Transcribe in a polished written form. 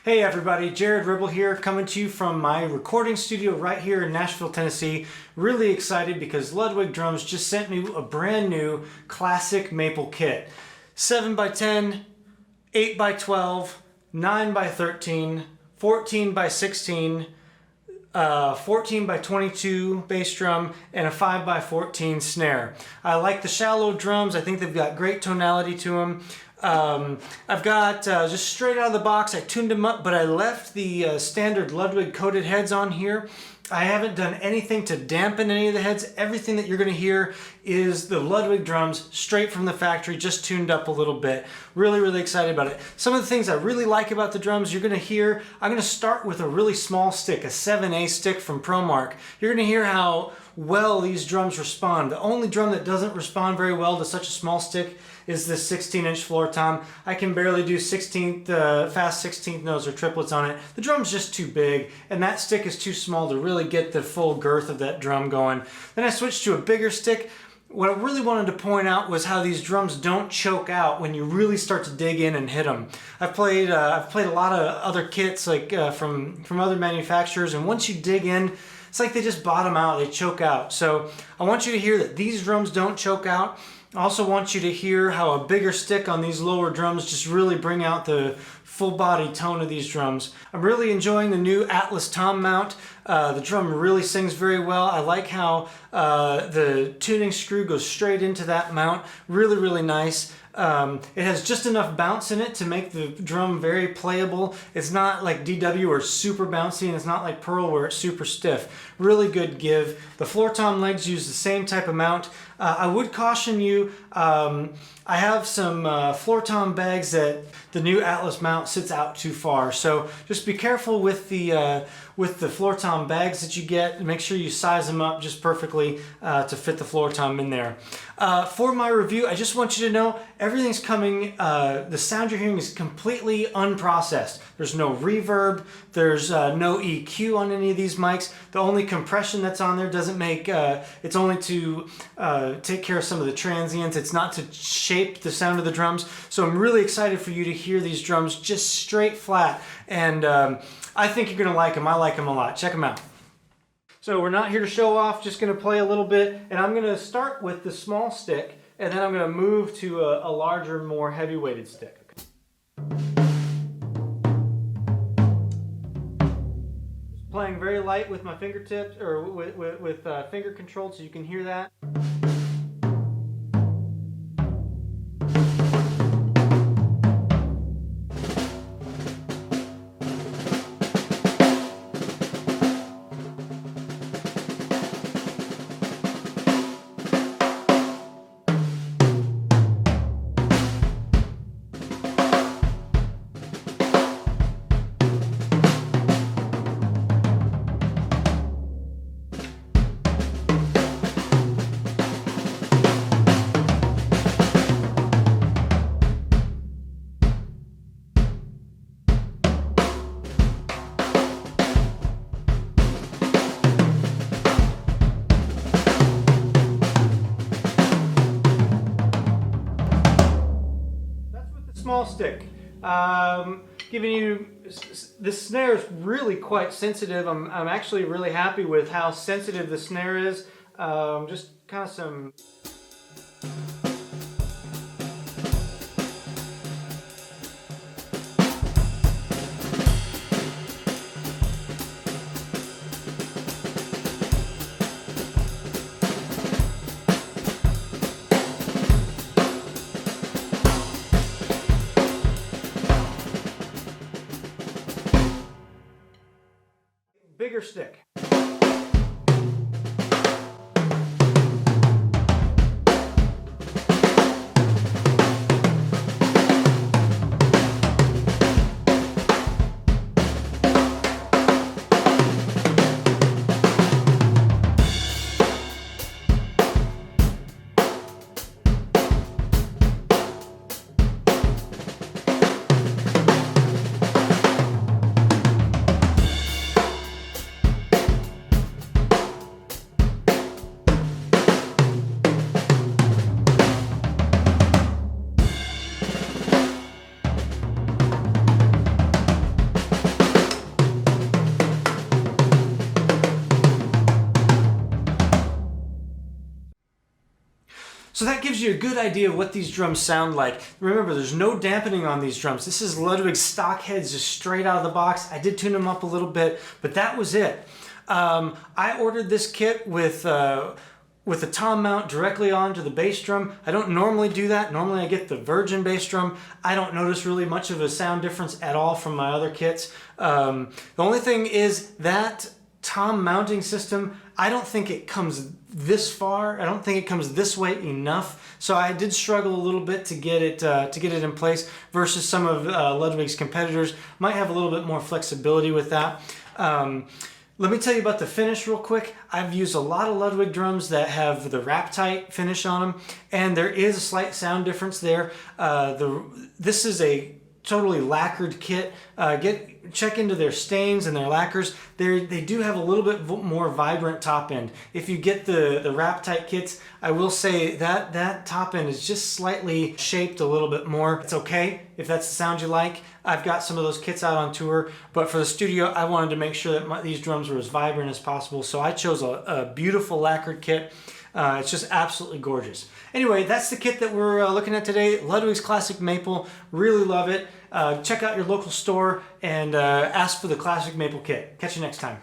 Hey everybody, Ribble here, coming to you from my recording studio right here in Nashville, Tennessee. Really excited because Ludwig Drums just sent me a brand new Classic Maple kit. 7x10, 8x12, 9x13, 14x16, 14x22 bass drum, and a 5x14 snare. I like the shallow drums. I think they've got great tonality to them. I've got just straight out of the box, I tuned them up, but I left the standard Ludwig coated heads on here. I haven't done anything to dampen any of the heads. Everything that you're going to hear is the Ludwig drums straight from the factory, just tuned up a little bit. Really excited about it. Some of the things I really like about the drums you're going to hear, I'm going to start with a really small stick, a 7A stick from ProMark. You're going to hear how well these drums respond. The only drum that doesn't respond very well to such a small stick is this 16-inch floor tom. I can barely do 16th, fast 16th notes or triplets on it. The drum's just too big, and that stick is too small to really get the full girth of that drum going. Then I switched to a bigger stick. What I really wanted to point out was how these drums don't choke out when you really start to dig in and hit them. I've played a lot of other kits like from other manufacturers, and once you dig in, it's like they just bottom out, they choke out. So I want you to hear that these drums don't choke out. I also want you to hear how a bigger stick on these lower drums just really bring out the full body tone of these drums. I'm really enjoying the new Atlas tom mount. The drum really sings very well. I like how the tuning screw goes straight into that mount. Really nice. It has just enough bounce in it to make the drum very playable. It's not like DW or super bouncy, and it's not like Pearl where it's super stiff. Really good give. The floor tom legs use the same type of mount. I would caution you, I have some floor tom bags that the new Atlas mount sits out too far, so just be careful with the floor tom bags that you get. Make sure you size them up just perfectly to fit the floor tom in there. For my review, I just want you to know everything's coming, the sound you're hearing is completely unprocessed. There's no reverb, there's no EQ on any of these mics. The only compression that's on there doesn't make, it's only to take care of some of the transients. It's not to shape the sound of the drums. So I'm really excited for you to hear these drums just straight flat, and I think you're gonna like them. I like them a lot. Check them out. So we're not here to show off, just gonna play a little bit, and I'm gonna start with the small stick, and then I'm gonna move to a larger, more heavy-weighted stick. Just playing very light with my fingertips, or with finger controlled, so you can hear that. Small stick. Giving you, this snare is really quite sensitive. I'm actually really happy with how sensitive the snare is. Just kind of some bigger stick. So that gives you a good idea of what these drums sound like. Remember, there's no dampening on these drums. This is Ludwig stock heads just straight out of the box. I did tune them up a little bit, but that was it. I ordered this kit with a tom mount directly onto the bass drum. I don't normally do that. Normally I get the virgin bass drum. I don't notice really much of a sound difference at all from my other kits. The only thing is that tom mounting system, I don't think it comes this far. I don't think it comes this way enough. So I did struggle a little bit to get it in place versus some of Ludwig's competitors. Might have a little bit more flexibility with that. Let me tell you about the finish real quick. I've used a lot of Ludwig drums that have the wrap tight finish on them, and there is a slight sound difference there. This is a totally lacquered kit. Check into their stains and their lacquers. They do have a little bit more vibrant top end. If you get the wrap tight kits, I will say that top end is just slightly shaped a little bit more. It's okay if that's the sound you like. I've got some of those kits out on tour, but for the studio, I wanted to make sure that these drums were as vibrant as possible, so I chose a beautiful lacquered kit. It's just absolutely gorgeous. Anyway, that's the kit that we're looking at today. Ludwig's Classic Maple. Really love it. Check out your local store and ask for the Classic Maple kit. Catch you next time.